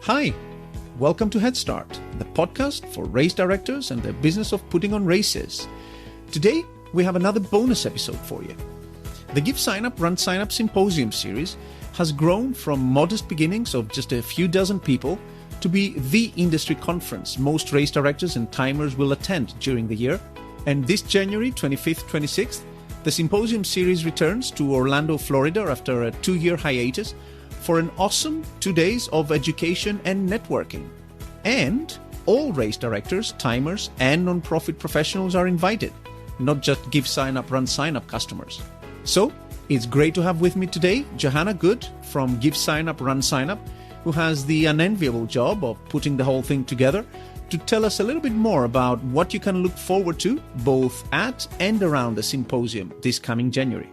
Hi, welcome to Head Start, the podcast for race directors and the business of putting on races. Today, we have another bonus episode for you. The Give Sign Up, Run Sign Up Symposium series has grown from modest beginnings of just a few dozen people to be the industry conference most race directors and timers will attend during the year. And this January 25th, 26th, the Symposium series returns to Orlando, Florida after a 2-year hiatus for an awesome 2 days of education and networking. And all race directors, timers, and non-profit professionals are invited, not just Give Sign Up, Run Sign Up customers. So, it's great to have with me today Johanna Good from Give Sign Up, Run Sign Up, who has the unenviable job of putting the whole thing together, to tell us a little bit more about what you can look forward to both at and around the symposium this coming January.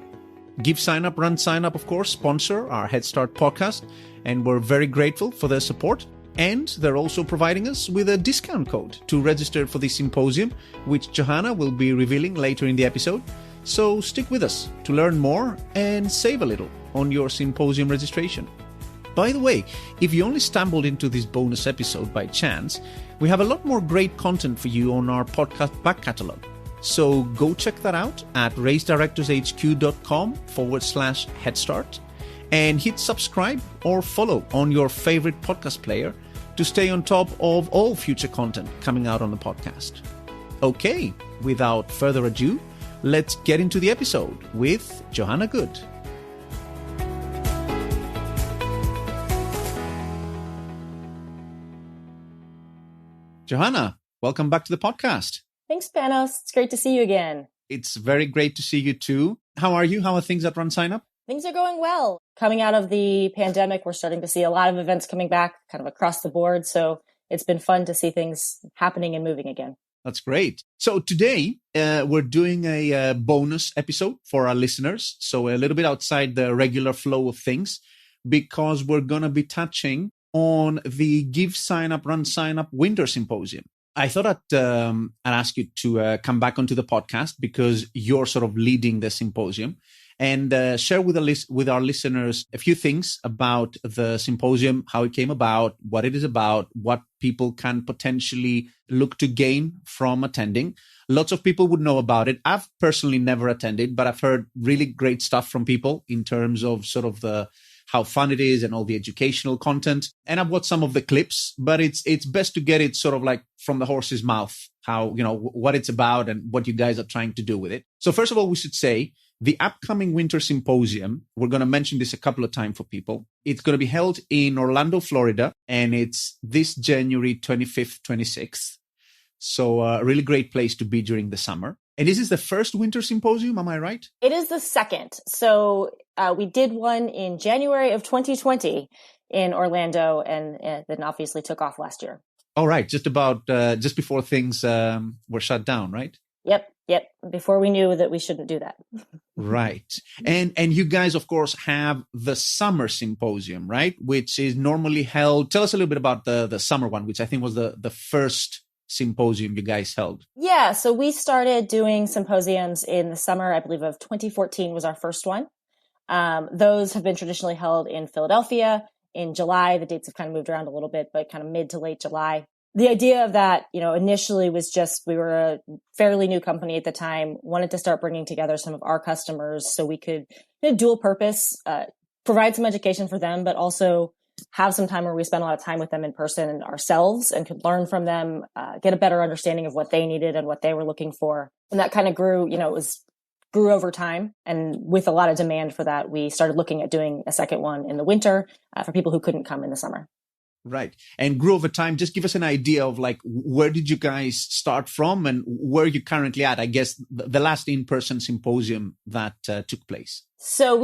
Give Sign Up, Run Sign Up, of course, sponsor our Head Start podcast, and we're very grateful for their support. And they're also providing us with a discount code to register for the symposium, which Johanna will be revealing later in the episode. So stick with us to learn more and save a little on your symposium registration. By the way, if you only stumbled into this bonus episode by chance, we have a lot more great content for you on our podcast back catalog. So go check that out at racedirectorshq.com/headstart and hit subscribe or follow on your favorite podcast player to stay on top of all future content coming out on the podcast. Okay, without further ado, let's get into the episode with Johanna Good. Johanna, welcome back to the podcast. Thanks, Panos. It's great to see you again. It's very great to see you too. How are you? How are things at Run Sign Up? Things are going well. Coming out of the pandemic, we're starting to see a lot of events coming back kind of across the board. So it's been fun to see things happening and moving again. That's great. So today we're doing a bonus episode for our listeners. So a little bit outside the regular flow of things, because we're going to be touching on the Give Sign Up, Run Sign Up Winter Symposium. I thought I'd ask you to come back onto the podcast because you're sort of leading the symposium, and share with our listeners a few things about the symposium, how it came about, what it is about, what people can potentially look to gain from attending. Lots of people would know about it. I've personally never attended, but I've heard really great stuff from people in terms of sort of how fun it is and all the educational content. And I've watched some of the clips, but it's best to get it sort of like from the horse's mouth, how, what it's about and what you guys are trying to do with it. So first of all, we should say the upcoming Winter Symposium, we're going to mention this a couple of times for people. It's going to be held in Orlando, Florida, and it's this January 25th, 26th. So a really great place to be during the summer. And this is the first Winter Symposium, am I right? It is the second. So we did one in January of 2020 in Orlando, and then obviously took off last year. All right. Just before things were shut down, right? Yep. Before we knew that we shouldn't do that. Right. And you guys, of course, have the Summer Symposium, right? Which is normally held. Tell us a little bit about the summer one, which I think was the first symposium you guys held. Yeah. So we started doing symposiums in the summer, I believe, of 2014 was our first one. Those have been traditionally held in Philadelphia in July. The dates have kind of moved around a little bit, but kind of mid to late July. The idea of that, initially was just, we were a fairly new company at the time, wanted to start bringing together some of our customers so we could dual purpose, provide some education for them, but also have some time where we spend a lot of time with them in person ourselves and could learn from them, get a better understanding of what they needed and what they were looking for. And that kind of grew, grew over time. And with a lot of demand for that, we started looking at doing a second one in the winter for people who couldn't come in the summer. Right. And grew over time. Just give us an idea of where did you guys start from and where you currently at? I guess the last in-person symposium that took place. So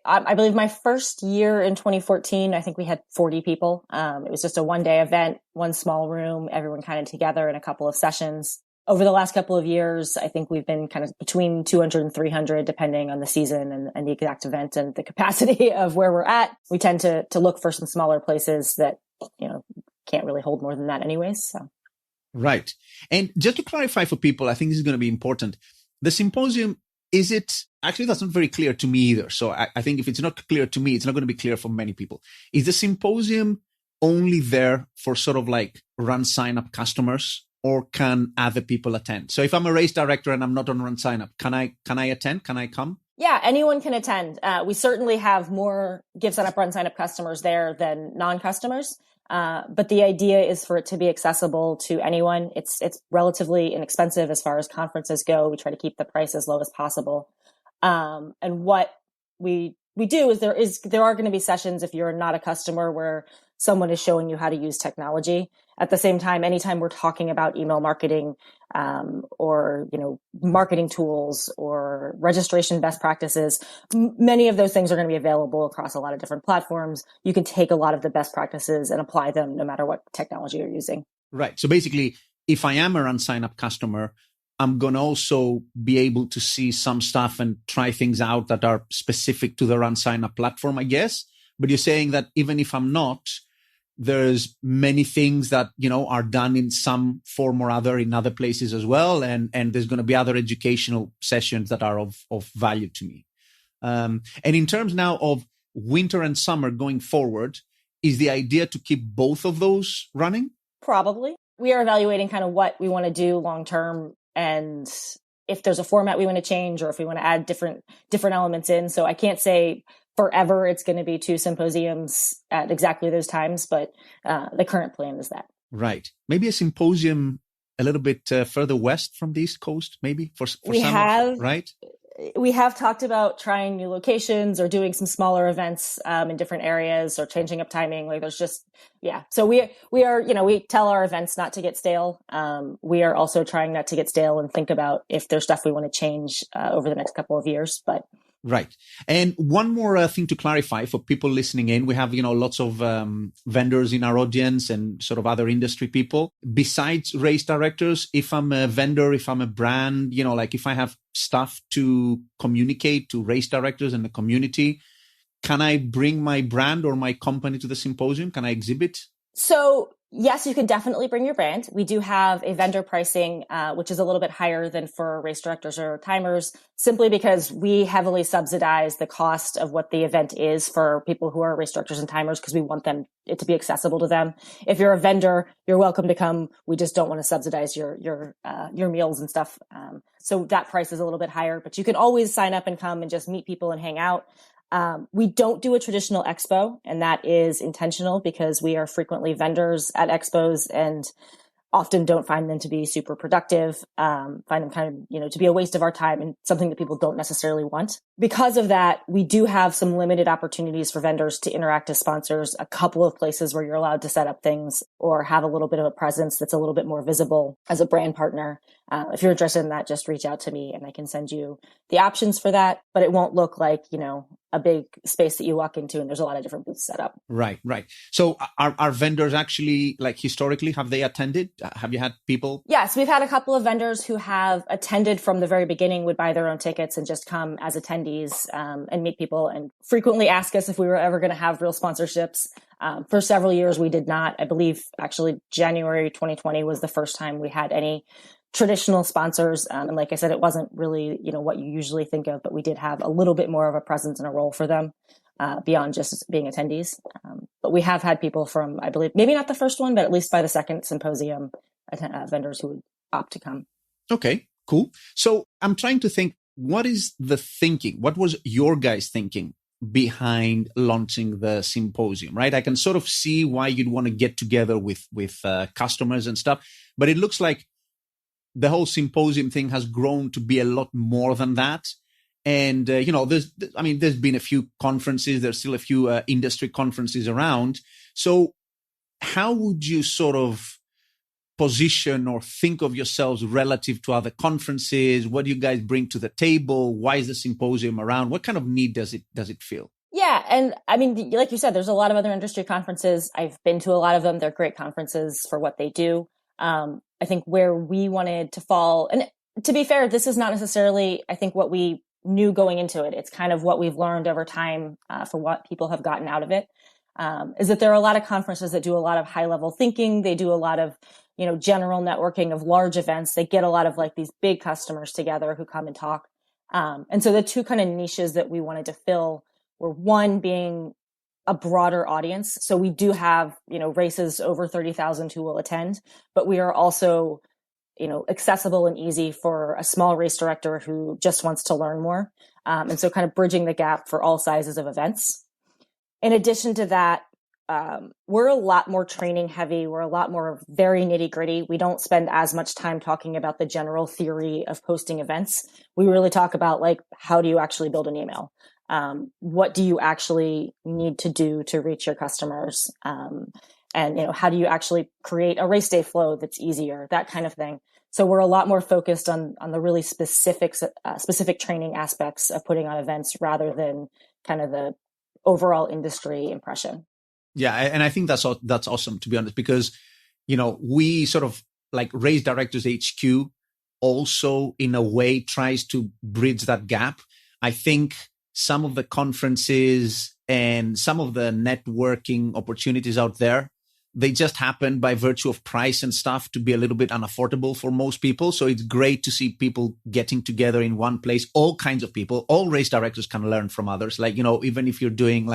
I believe my first year in 2014, I think we had 40 people. It was just a one-day event, one small room, everyone kind of together in a couple of sessions. Over the last couple of years, I think we've been kind of between 200 and 300, depending on the season and the exact event and the capacity of where we're at. We tend to look for some smaller places that, can't really hold more than that anyways. So. Right. And just to clarify for people, I think this is going to be important. The symposium, actually, that's not very clear to me either. So I think if it's not clear to me, it's not going to be clear for many people. Is the symposium only there for sort of like Run Sign Up customers, or can other people attend? So if I'm a race director and I'm not on Run Sign Up, can I attend? Can I come? Yeah, anyone can attend. We certainly have more Give Sign Up, Run Sign Up customers there than non-customers. But the idea is for it to be accessible to anyone. It's relatively inexpensive as far as conferences go. We try to keep the price as low as possible. And what we do is there are going to be sessions if you're not a customer where someone is showing you how to use technology. At the same time, anytime we're talking about email marketing, or, marketing tools or registration best practices, many of those things are going to be available across a lot of different platforms. You can take a lot of the best practices and apply them no matter what technology you're using. Right. So basically, if I am a Run Sign Up customer, I'm going to also be able to see some stuff and try things out that are specific to the Run Sign Up platform, I guess. But you're saying that even if I'm not, there's many things that, are done in some form or other in other places as well. And there's going to be other educational sessions that are of value to me. And in terms now of winter and summer going forward, is the idea to keep both of those running? Probably. We are evaluating kind of what we want to do long term, and if there's a format we want to change, or if we want to add different elements in. So I can't say forever it's going to be 2 symposiums at exactly those times, but the current plan is that. Right. Maybe a symposium a little bit further west from the East Coast, maybe for right? We have talked about trying new locations or doing some smaller events in different areas, or changing up timing. Like there's just, yeah. So we are, we tell our events not to get stale. We are also trying not to get stale and think about if there's stuff we want to change over the next couple of years, but. Right. And one more thing to clarify for people listening in, we have, lots of vendors in our audience and sort of other industry people. Besides race directors, if I'm a vendor, if I'm a brand, like if I have stuff to communicate to race directors and the community, can I bring my brand or my company to the symposium? Can I exhibit? So yes, you can definitely bring your brand. We do have a vendor pricing, which is a little bit higher than for race directors or timers, simply because we heavily subsidize the cost of what the event is for people who are race directors and timers, because we want it to be accessible to them. If you're a vendor, you're welcome to come. We just don't want to subsidize your meals and stuff. So that price is a little bit higher, but you can always sign up and come and just meet people and hang out. We don't do a traditional expo, and that is intentional because we are frequently vendors at expos and often don't find them to be super productive, find them kind of, to be a waste of our time and something that people don't necessarily want. Because of that, we do have some limited opportunities for vendors to interact as sponsors, a couple of places where you're allowed to set up things or have a little bit of a presence that's a little bit more visible as a brand partner. If you're interested in that, just reach out to me and I can send you the options for that, but it won't look like, a big space that you walk into and there's a lot of different booths set up. Right. So are vendors actually, like historically, have they attended? Have you had people? Yes, we've had a couple of vendors who have attended from the very beginning, would buy their own tickets and just come as attendees and meet people, and frequently ask us if we were ever going to have real sponsorships. For several years, we did not. I believe actually January 2020 was the first time we had any traditional sponsors. And like I said, it wasn't really, what you usually think of, but we did have a little bit more of a presence and a role for them beyond just being attendees. But we have had people from, I believe, maybe not the first one, but at least by the second symposium, vendors who would opt to come. Okay, cool. So I'm trying to think, what is the thinking? What was your guys' thinking behind launching the symposium, right? I can sort of see why you'd want to get together with customers and stuff, but it looks like the whole symposium thing has grown to be a lot more than that. And, there's been a few conferences, there's still a few industry conferences around. So how would you sort of position or think of yourselves relative to other conferences? What do you guys bring to the table? Why is the symposium around? What kind of need does it fill? Yeah. And I mean, like you said, there's a lot of other industry conferences. I've been to a lot of them. They're great conferences for what they do. I think where we wanted to fall, and to be fair, this is not necessarily, I think, what we knew going into it. It's kind of what we've learned over time for what people have gotten out of it, is that there are a lot of conferences that do a lot of high level thinking. They do a lot of, general networking of large events. They get a lot of like these big customers together who come and talk. And so the two kind of niches that we wanted to fill were one being a broader audience. So we do have, races over 30,000 who will attend, but we are also, accessible and easy for a small race director who just wants to learn more. And so kind of bridging the gap for all sizes of events. In addition to that, we're a lot more training heavy. We're a lot more very nitty gritty. We don't spend as much time talking about the general theory of posting events. We really talk about like, how do you actually build an email? What do you actually need to do to reach your customers? And, how do you actually create a race day flow that's easier, that kind of thing. So we're a lot more focused on the really specific training aspects of putting on events rather than kind of the overall industry impression. Yeah. And I think that's awesome, to be honest, because, we sort of like Race Directors HQ also in a way tries to bridge that gap. I think some of the conferences and some of the networking opportunities out there, they just happen by virtue of price and stuff to be a little bit unaffordable for most people. So it's great to see people getting together in one place, all kinds of people. All race directors can learn from others. Like, even if you're doing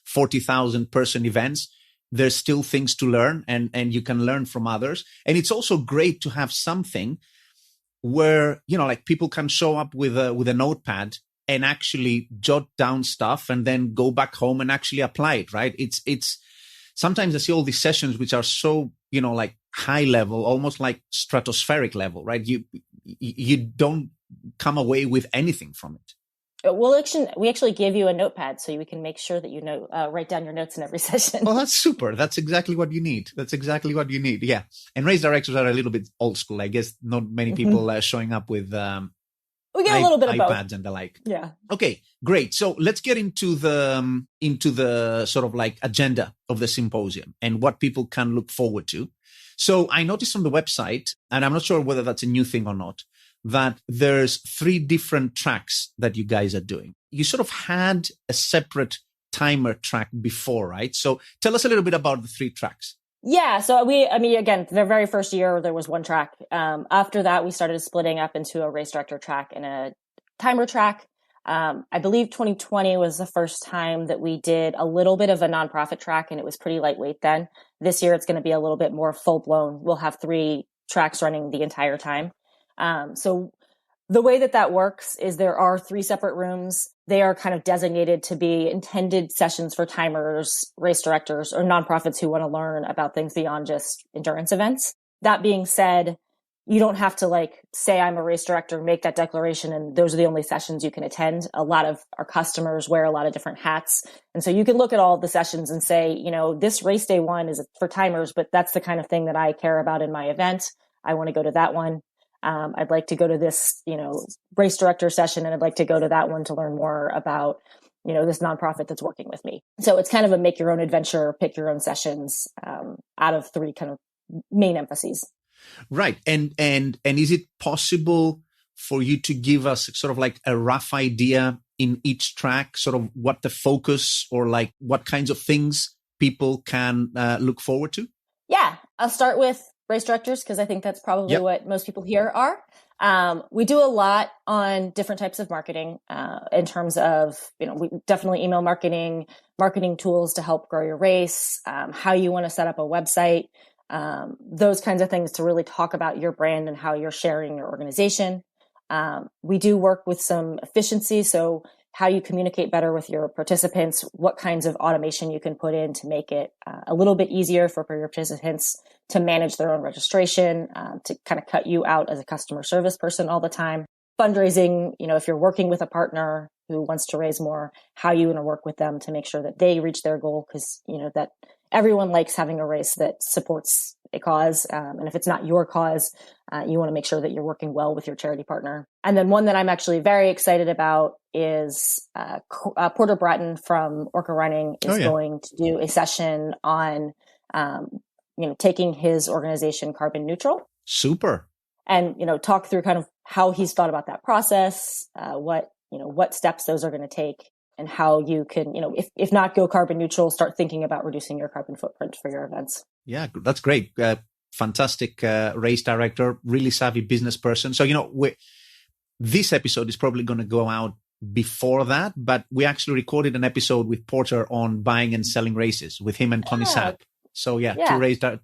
40,000 person events, there's still things to learn and you can learn from others. And it's also great to have something where, people can show up with a notepad and actually jot down stuff and then go back home and actually apply it, right? It's sometimes I see all these sessions which are so, high level, almost like stratospheric level, right? You don't come away with anything from it. We actually give you a notepad so we can make sure that write down your notes in every session. Well, that's super. That's exactly what you need. Yeah. And race directors are a little bit old school. I guess not many people showing up with we get a little bit of iPads both. And the like. Yeah. Okay, great. So let's get into the sort of like agenda of the symposium and what people can look forward to. So I noticed on the website, and I'm not sure whether that's a new thing or not, that there's 3 different tracks that you guys are doing. You sort of had a separate timer track before, right? So tell us a little bit about the 3 tracks. Yeah. So again, the very first year there was 1 track. After that, we started splitting up into a race director track and a timer track. I believe 2020 was the first time that we did a little bit of a nonprofit track, and it was pretty lightweight then. This year, it's going to be a little bit more full blown. We'll have 3 tracks running the entire time. So the way that works is there are 3 separate rooms. They are kind of designated to be intended sessions for timers, race directors, or nonprofits who want to learn about things beyond just endurance events. That being said, you don't have to say I'm a race director, make that declaration, and those are the only sessions you can attend. A lot of our customers wear a lot of different hats. And so you can look at all the sessions and say, this race day one is for timers, but that's the kind of thing that I care about in my event. I want to go to that one. I'd like to go to this, race director session, and I'd like to go to that one to learn more about, this nonprofit that's working with me. So it's kind of a make your own adventure, pick your own sessions out of 3 kind of main emphases. Right. And is it possible for you to give us sort of like a rough idea in each track, sort of what the focus or like what kinds of things people can look forward to? Yeah, I'll start with race directors because I think that's probably what most people here are. We do a lot on different types of marketing in terms of, we definitely email marketing tools to help grow your race, how you want to set up a website, those kinds of things to really talk about your brand and how you're sharing your organization. We do work with some efficiency. So how you communicate better with your participants, what kinds of automation you can put in to make it a little bit easier for your participants to manage their own registration, to kind of cut you out as a customer service person all the time. Fundraising, if you're working with a partner who wants to raise more, how you want to work with them to make sure that they reach their goal, because that everyone likes having a race that supports a cause. And if it's not your cause, you want to make sure that you're working well with your charity partner. And then one that I'm actually very excited about is Porter Breton from Orca Running is going to do a session on, taking his organization carbon neutral. Super. And, talk through kind of how he's thought about that process, what steps those are going to take, and how you can, if not go carbon neutral, start thinking about reducing your carbon footprint for your events. Yeah, that's great. Fantastic race director, really savvy business person. So, this episode is probably going to go out before that, but we actually recorded an episode with Porter on buying and selling races with him and Tony Sapp. So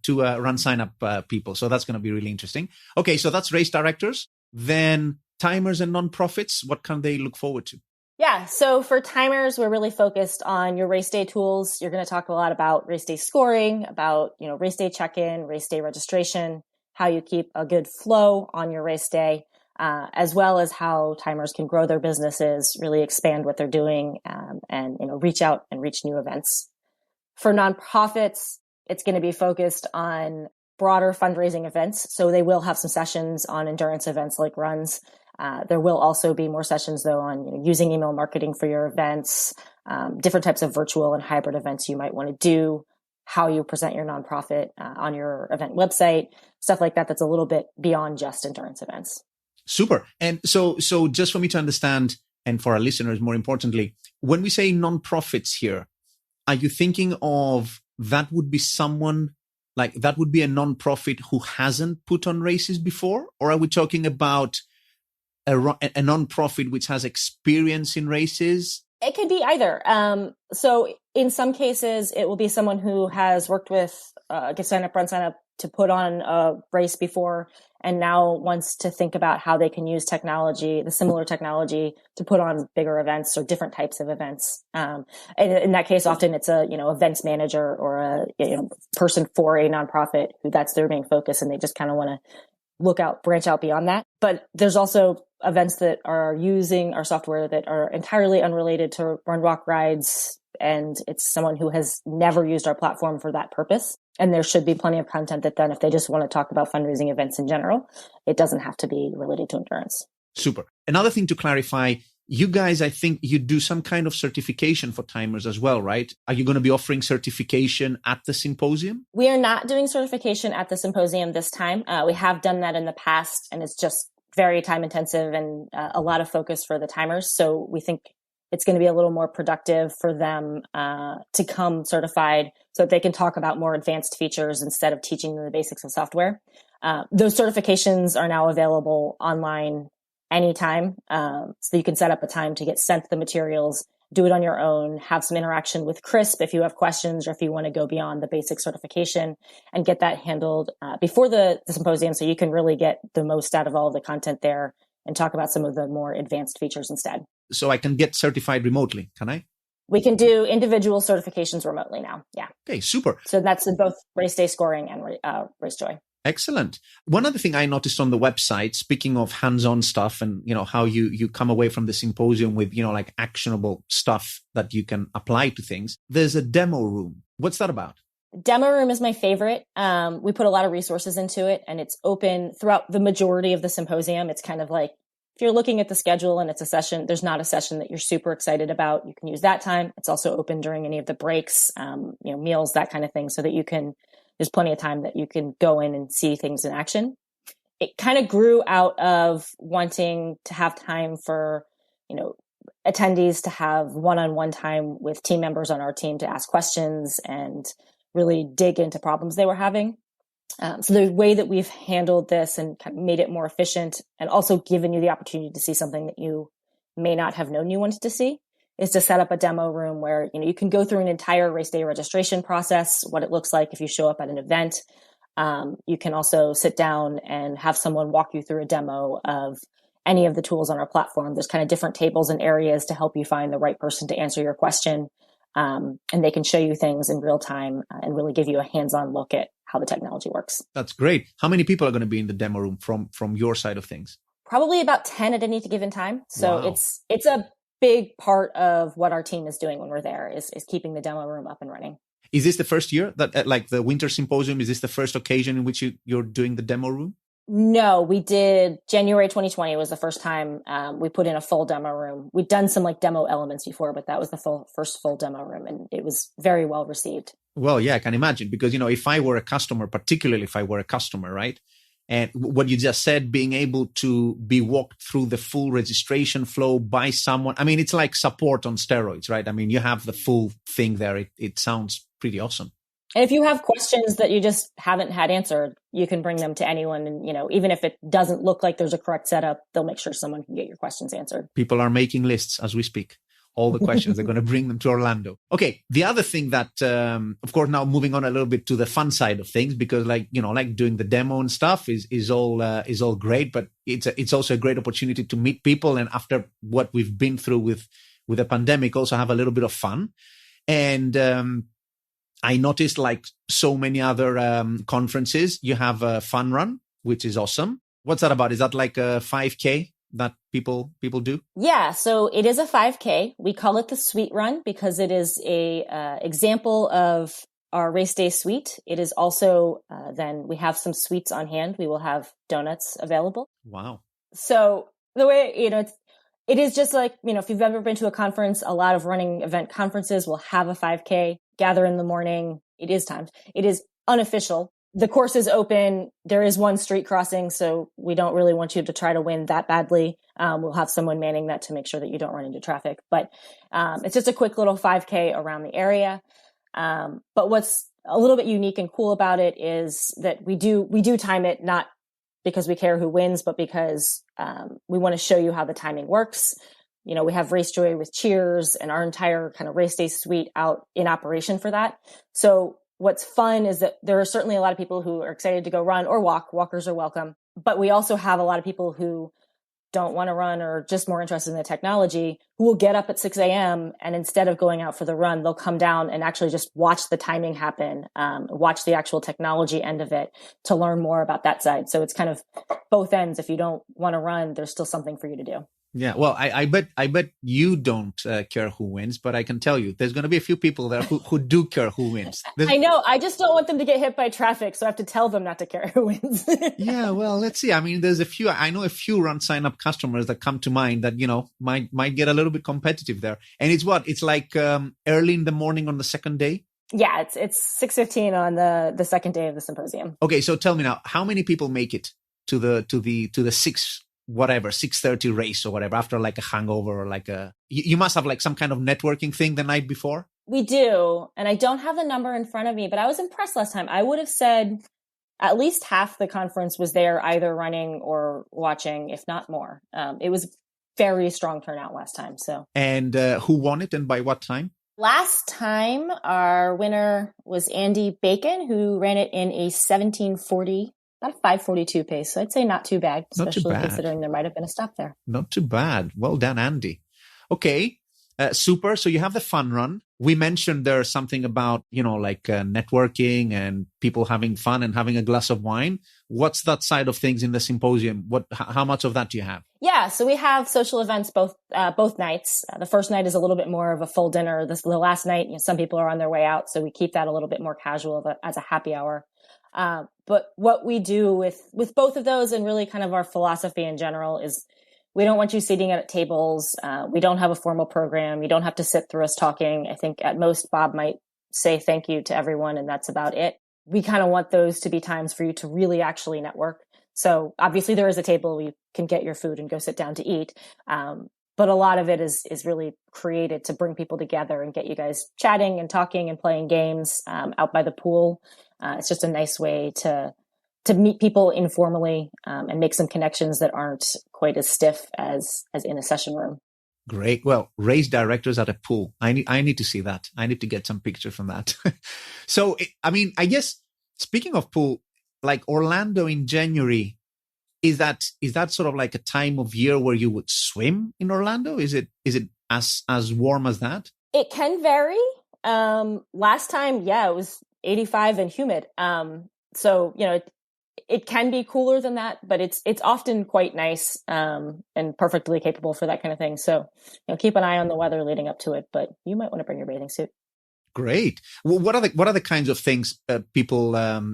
two run sign up people. So that's going to be really interesting. Okay, so that's race directors. Then timers and nonprofits. What can they look forward to? Yeah, so for timers, we're really focused on your race day tools. You're going to talk a lot about race day scoring, about race day check-in, race day registration, how you keep a good flow on your race day, as well as how timers can grow their businesses, really expand what they're doing, and reach out and reach new events. For nonprofits, it's going to be focused on broader fundraising events. So they will have some sessions on endurance events like runs. There will also be more sessions, though, on using email marketing for your events, different types of virtual and hybrid events you might want to do, how you present your nonprofit on your event website, stuff like that. That's a little bit beyond just endurance events. Super. And so just for me to understand, and for our listeners, more importantly, when we say nonprofits here, are you thinking of that would be someone like that would be a nonprofit who hasn't put on races before? Or are we talking about a nonprofit which has experience in races? It could be either. So in some cases, it will be someone who has worked with Give Sign Up, Run Sign Up to put on a race before, and now wants to think about how they can use technology, the similar technology, to put on bigger events or different types of events. And in that case, often it's a events manager or a person for a nonprofit who that's their main focus, and they just kind of want to branch out beyond that. But there's also events that are using our software that are entirely unrelated to run, walk, rides, and it's someone who has never used our platform for that purpose. And there should be plenty of content that then, if they just want to talk about fundraising events in general, it doesn't have to be related to endurance. Super. Another thing to clarify, you guys, I think you do some kind of certification for timers as well, right? Are you going to be offering certification at the symposium? We are not doing certification at the symposium this time. We have done that in the past, and it's just very time intensive and a lot of focus for the timers. So we think it's going to be a little more productive for them to come certified so that they can talk about more advanced features instead of teaching them the basics of software. Those certifications are now available online anytime. So you can set up a time to get sent the materials, do it on your own, have some interaction with CRISP if you have questions or if you want to go beyond the basic certification, and get that handled before the symposium so you can really get the most out of all of the content there and talk about some of the more advanced features instead. So I can get certified remotely, can I? We can do individual certifications remotely now. Yeah. Okay, super. So that's in both race day scoring and RaceJoy. Excellent. One other thing I noticed on the website, speaking of hands-on stuff and, how you come away from the symposium with, like actionable stuff that you can apply to things. There's a demo room. What's that about? Demo room is my favorite. We put a lot of resources into it, and it's open throughout the majority of the symposium. It's kind of like, if you're looking at the schedule and it's a session, there's not a session that you're super excited about, you can use that time. It's also open during any of the breaks, meals, that kind of thing, so that there's plenty of time that you can go in and see things in action. It kind of grew out of wanting to have time for, attendees to have one-on-one time with team members on our team to ask questions and really dig into problems they were having. So the way that we've handled this and kind of made it more efficient, and also given you the opportunity to see something that you may not have known you wanted to see, is to set up a demo room where you can go through an entire race day registration process, what it looks like if you show up at an event. You can also sit down and have someone walk you through a demo of any of the tools on our platform. There's kind of different tables and areas to help you find the right person to answer your question. And they can show you things in real time and really give you a hands-on look at how the technology works. That's great. How many people are going to be in the demo room from your side of things? Probably about 10 at any given time. So wow. It's a big part of what our team is doing when we're there is keeping the demo room up and running. Is this the first year that like the winter symposium? Is this the first occasion in which you're doing the demo room? No, we did. January 2020 was the first time we put in a full demo room. We'd done some demo elements before, but that was the first full demo room, and it was very well received. Well, yeah, I can imagine, because, if I were a customer, particularly if I were a customer, right? And what you just said, being able to be walked through the full registration flow by someone, I mean, it's like support on steroids, right? I mean, you have the full thing there. It sounds pretty awesome. And if you have questions that you just haven't had answered, you can bring them to anyone. And, even if it doesn't look like there's a correct setup, they'll make sure someone can get your questions answered. People are making lists as we speak. All the questions, they're going to bring them to Orlando. Okay. The other thing that, of course, now moving on a little bit to the fun side of things, because like doing the demo and stuff is all great, but it's also a great opportunity to meet people. And after what we've been through with the pandemic, also have a little bit of fun. And, I noticed like so many other conferences, you have a fun run, which is awesome. What's that about? Is that like a 5K that people do? Yeah, so it is a 5K. We call it the Suite Run because it is a example of our race day suite. It is also then we have some sweets on hand. We will have donuts available. Wow. So the way it is just like, if you've ever been to a conference, a lot of running event conferences will have a 5K, gather in the morning. It is timed. It is unofficial. The course is open. There is one street crossing, so we don't really want you to try to win that badly. We'll have someone manning that to make sure that you don't run into traffic. But it's just a quick little 5K around the area. But what's a little bit unique and cool about it is that we do time it, not because we care who wins, but because we want to show you how the timing works. We have Race Joy with cheers and our entire kind of race day suite out in operation for that. So what's fun is that there are certainly a lot of people who are excited to go run or walk. Walkers are welcome. But we also have a lot of people who don't want to run or just more interested in the technology who will get up at 6 a.m. and instead of going out for the run, they'll come down and actually just watch the timing happen, watch the actual technology end of it to learn more about that side. So it's kind of both ends. If you don't want to run, there's still something for you to do. Yeah, well, I bet you don't care who wins, but I can tell you there's going to be a few people there who do care who wins. I know. I just don't want them to get hit by traffic, so I have to tell them not to care who wins. Yeah, well, let's see. I mean, I know a few run sign up customers that come to mind that, might get a little bit competitive there. And it's like early in the morning on the second day? Yeah, it's 6:15 on the second day of the symposium. Okay, so tell me now, how many people make it to the 6:30 race or whatever after like a hangover or like you must have like some kind of networking thing the night before? We do. And I don't have the number in front of me, but I was impressed last time. I would have said at least half the conference was there either running or watching, if not more. It was very strong turnout last time. So. And who won it and by what time? Last time our winner was Andy Bacon, who ran it in a 17:40. About a 5:42 pace. So I'd say not too bad, especially considering there might have been a stop there. Not too bad. Well done, Andy. Okay, super. So you have the fun run. We mentioned there's something about, networking and people having fun and having a glass of wine. What's that side of things in the symposium? How much of that do you have? Yeah, so we have social events both nights. The first night is a little bit more of a full dinner. The last night, some people are on their way out, so we keep that a little bit more casual as a happy hour. But what we do with both of those and really kind of our philosophy in general is we don't want you sitting at tables. We don't have a formal program. You don't have to sit through us talking. I think at most Bob might say thank you to everyone and that's about it. We kind of want those to be times for you to really actually network. So obviously there is a table where you can get your food and go sit down to eat. But a lot of it is really created to bring people together and get you guys chatting and talking and playing games out by the pool. It's just a nice way to meet people informally and make some connections that aren't quite as stiff as in a session room. Great. Well, race directors at a pool. I need to see that. I need to get some picture from that. So, I guess speaking of pool, like Orlando in January, is that sort of like a time of year where you would swim in Orlando? Is it as warm as that? It can vary. Last time, it was 85 and humid. So, it can be cooler than that, but it's often quite nice, and perfectly capable for that kind of thing. So, keep an eye on the weather leading up to it, but you might want to bring your bathing suit. Great. Well, what are the kinds of things people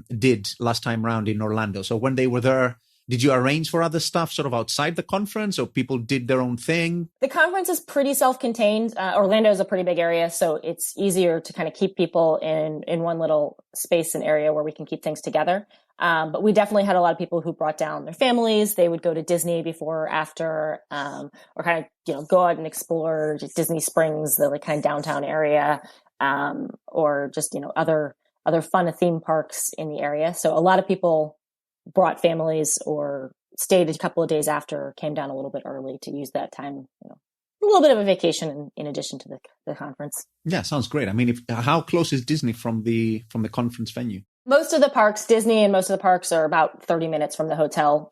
did last time around in Orlando? So when they were there, did you arrange for other stuff sort of outside the conference, or people did their own thing? The conference is pretty self-contained. Orlando is a pretty big area, so it's easier to kind of keep people in one little space and area where we can keep things together. But we definitely had a lot of people who brought down their families. They would go to Disney before or after, or kind of, go out and explore Disney Springs, the kind of downtown area, or just, other other fun theme parks in the area. So a lot of people brought families or stayed a couple of days after, came down a little bit early to use that time, a little bit of a vacation in addition to the conference. Yeah, sounds great. I mean, how close is Disney from the conference venue? Most of the parks, Disney and most of the parks are about 30 minutes from the hotel,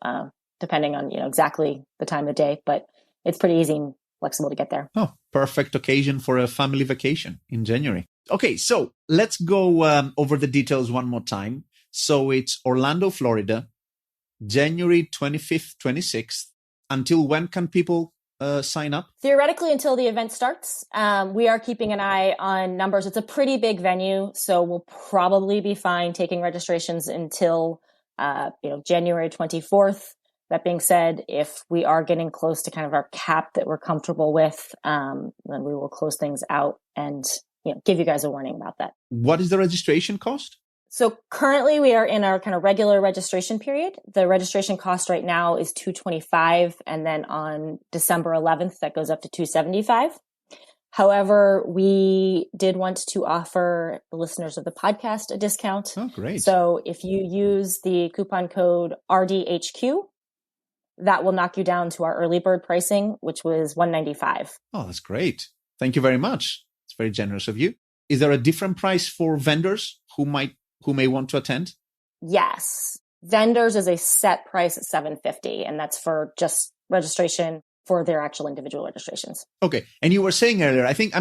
depending on, exactly the time of day, but it's pretty easy and flexible to get there. Oh, perfect occasion for a family vacation in January. Okay, so let's go over the details one more time. So it's Orlando, Florida, January 25th, 26th. Until when can people sign up? Theoretically, until the event starts. We are keeping an eye on numbers. It's a pretty big venue, so we'll probably be fine taking registrations until January 24th. That being said, if we are getting close to kind of our cap that we're comfortable with, then we will close things out and give you guys a warning about that. What is the registration cost? So currently we are in our kind of regular registration period. The registration cost right now is $225. And then on December 11th, that goes up to $275. However, we did want to offer the listeners of the podcast a discount. Oh, great. So if you use the coupon code RDHQ, that will knock you down to our early bird pricing, which was $195. Oh, that's great. Thank you very much. It's very generous of you. Is there a different price for vendors who may want to attend? Yes. Vendors is a set price at $750, and that's for just registration for their actual individual registrations. Okay. And you were saying earlier, I think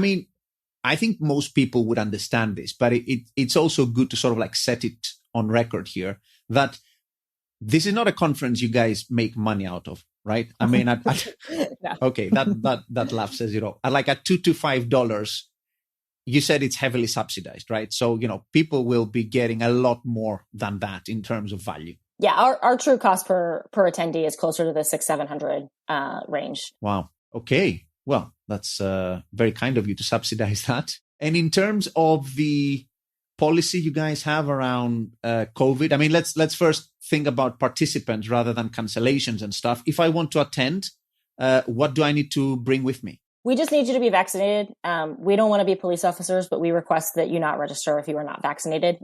most people would understand this, but it's also good to sort of like set it on record here that this is not a conference you guys make money out of, right? I mean, No. Okay, that laugh says it all. Like at $2 to $5, you said it's heavily subsidized, right? So, people will be getting a lot more than that in terms of value. Yeah, our true cost per attendee is closer to the $600-700 range. Wow. Okay. Well, that's very kind of you to subsidize that. And in terms of the policy you guys have around COVID, I mean, let's first think about participants rather than cancellations and stuff. If I want to attend, what do I need to bring with me? We just need you to be vaccinated. We don't want to be police officers, but we request that you not register if you are not vaccinated.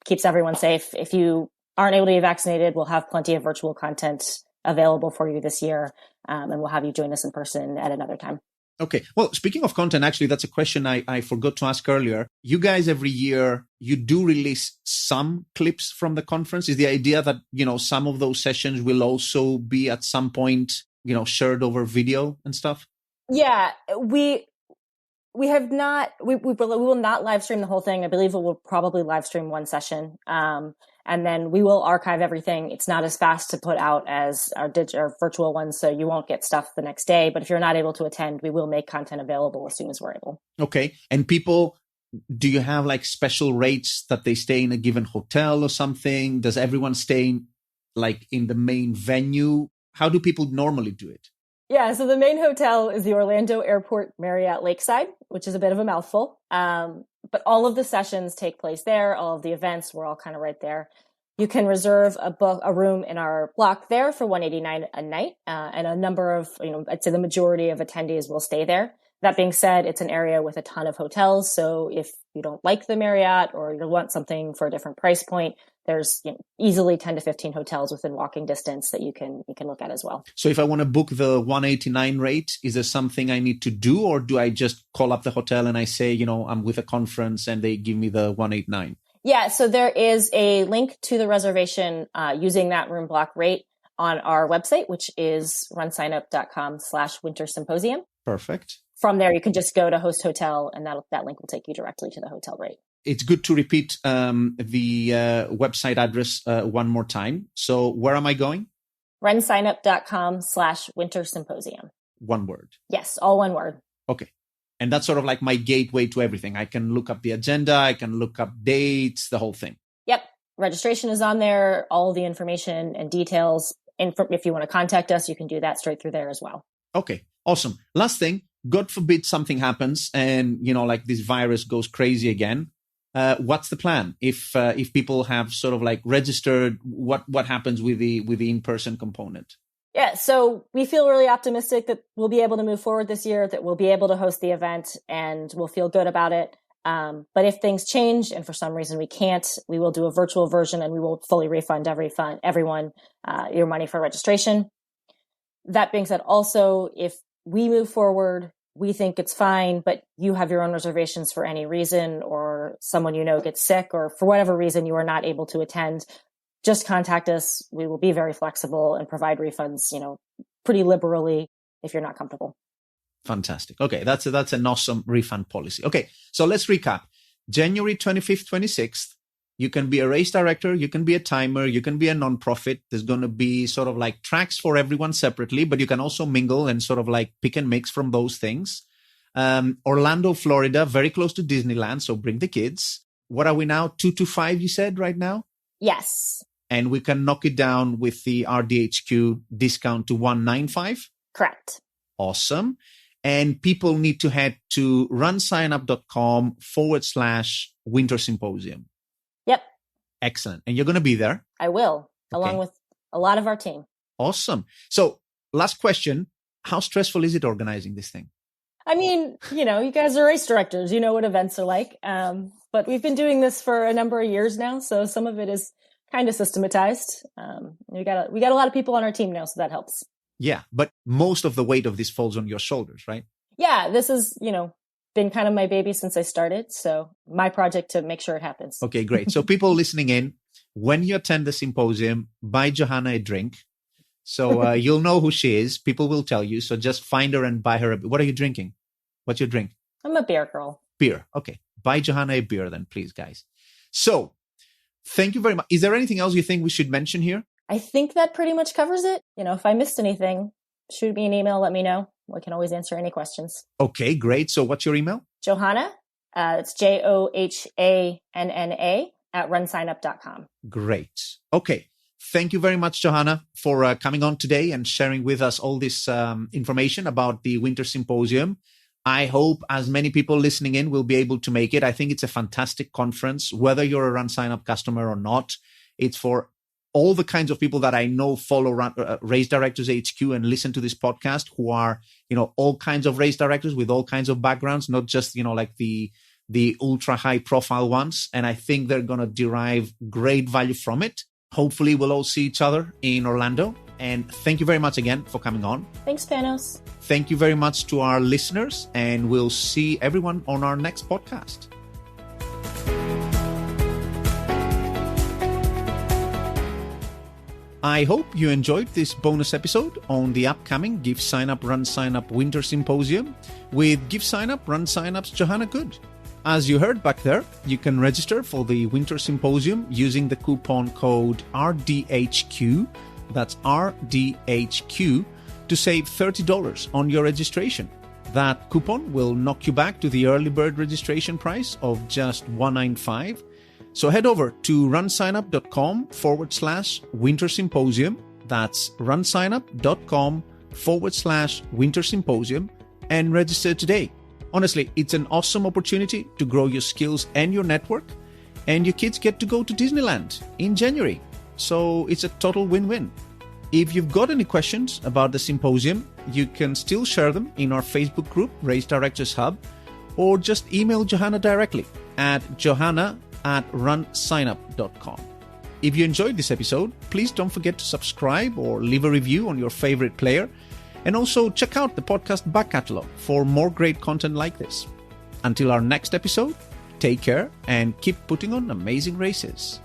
Keeps everyone safe. If you aren't able to be vaccinated, we'll have plenty of virtual content available for you this year, and we'll have you join us in person at another time. Okay. Well, speaking of content, actually, that's a question I forgot to ask earlier. You guys, every year, you do release some clips from the conference. Is the idea that, some of those sessions will also be at some point, shared over video and stuff? Yeah, we have not, we will not live stream the whole thing. I believe we will probably live stream one session. And then we will archive everything. It's not as fast to put out as our virtual ones, so you won't get stuff the next day. But if you're not able to attend, we will make content available as soon as we're able. Okay. And people, do you have like special rates that they stay in a given hotel or something? Does everyone stay in the main venue? How do people normally do it? Yeah, so the main hotel is the Orlando Airport Marriott Lakeside, which is a bit of a mouthful. But all of the sessions take place there. All of the events, we're all kind of right there. You can reserve a room in our block there for $189 a night. And a number of, I'd say the majority of attendees will stay there. That being said, it's an area with a ton of hotels. So if you don't like the Marriott or you want something for a different price point, there's easily 10 to 15 hotels within walking distance that you can look at as well. So if I want to book the $189 rate, is there something I need to do, or do I just call up the hotel and I say, I'm with a conference and they give me the $189? Yeah, so there is a link to the reservation using that room block rate on our website, which is runsignup.com/winter symposium. Perfect. From there, you can just go to host hotel, and that link will take you directly to the hotel rate. It's good to repeat the website address one more time. So where am I going? runsignup.com/winter symposium. One word. Yes, all one word. Okay. And that's sort of like my gateway to everything. I can look up the agenda. I can look up dates, the whole thing. Yep. Registration is on there. All the information and details. And if you want to contact us, you can do that straight through there as well. Okay. Awesome. Last thing, God forbid something happens and, this virus goes crazy again. What's the plan? If people have sort of like registered, what happens with the in-person component? Yeah, so we feel really optimistic that we'll be able to move forward this year, that we'll be able to host the event, and we'll feel good about it. But if things change and for some reason we can't, we will do a virtual version and we will fully refund everyone your money for registration. That being said, also, if we move forward, we think it's fine, but you have your own reservations for any reason, or someone you know gets sick, or for whatever reason you are not able to attend, just contact us. We will be very flexible and provide refunds, pretty liberally if you're not comfortable. Fantastic. Okay, that's an awesome refund policy. Okay, so let's recap. January 25th, 26th, you can be a race director, you can be a timer, you can be a nonprofit. There's going to be sort of like tracks for everyone separately, but you can also mingle and sort of like pick and mix from those things. Orlando, Florida, very close to Disneyland, so bring the kids. What are we now? 225, you said right now? Yes. And we can knock it down with the RDHQ discount to 195? Correct. Awesome. And people need to head to runsignup.com/Winter Symposium. Yep. Excellent. And you're going to be there? I will, along with a lot of our team. Awesome. So last question. How stressful is it organizing this thing? I mean, you guys are race directors. You know what events are like. But we've been doing this for a number of years now. So some of it is kind of systematized. We got a lot of people on our team now, so that helps. Yeah, but most of the weight of this falls on your shoulders, right? Yeah, this is, been kind of my baby since I started. So my project to make sure it happens. Okay, great. So people listening in, when you attend the symposium, buy Johanna a drink. So you'll know who she is. People will tell you. So just find her and buy her. What are you drinking? What's your drink? I'm a beer girl. Beer. Okay. Buy Johanna a beer then, please, guys. So thank you very much. Is there anything else you think we should mention here? I think that pretty much covers it. If I missed anything, shoot me an email, let me know. We can always answer any questions. Okay, great. So what's your email? Johanna, it's JOHANNA @runsignup.com. Great. Okay. Thank you very much, Johanna, for coming on today and sharing with us all this information about the Winter Symposium. I hope as many people listening in will be able to make it. I think it's a fantastic conference, whether you're a Run Sign Up customer or not. It's for all the kinds of people that I know follow Race Directors HQ and listen to this podcast, who are, all kinds of race directors with all kinds of backgrounds, not just, like the ultra high profile ones. And I think they're going to derive great value from it. Hopefully we'll all see each other in Orlando. And thank you very much again for coming on. Thanks, Panos. Thank you very much to our listeners, and we'll see everyone on our next podcast. I hope you enjoyed this bonus episode on the upcoming Give Sign Up, Run Sign Up Winter Symposium with Give Sign Up, Run Sign Up's Johanna Good. As you heard back there, you can register for the Winter Symposium using the coupon code RDHQ, that's RDHQ, to save $30 on your registration. That coupon will knock you back to the early bird registration price of just $195. So head over to runsignup.com/Winter Symposium. That's runsignup.com/Winter Symposium and register today. Honestly, it's an awesome opportunity to grow your skills and your network, and your kids get to go to Disneyland in January. So it's a total win-win. If you've got any questions about the symposium, you can still share them in our Facebook group, Race Directors Hub, or just email Johanna directly at johanna@runsignup.com. If you enjoyed this episode, please don't forget to subscribe or leave a review on your favorite player. And also check out the podcast back catalog for more great content like this. Until our next episode, take care and keep putting on amazing races.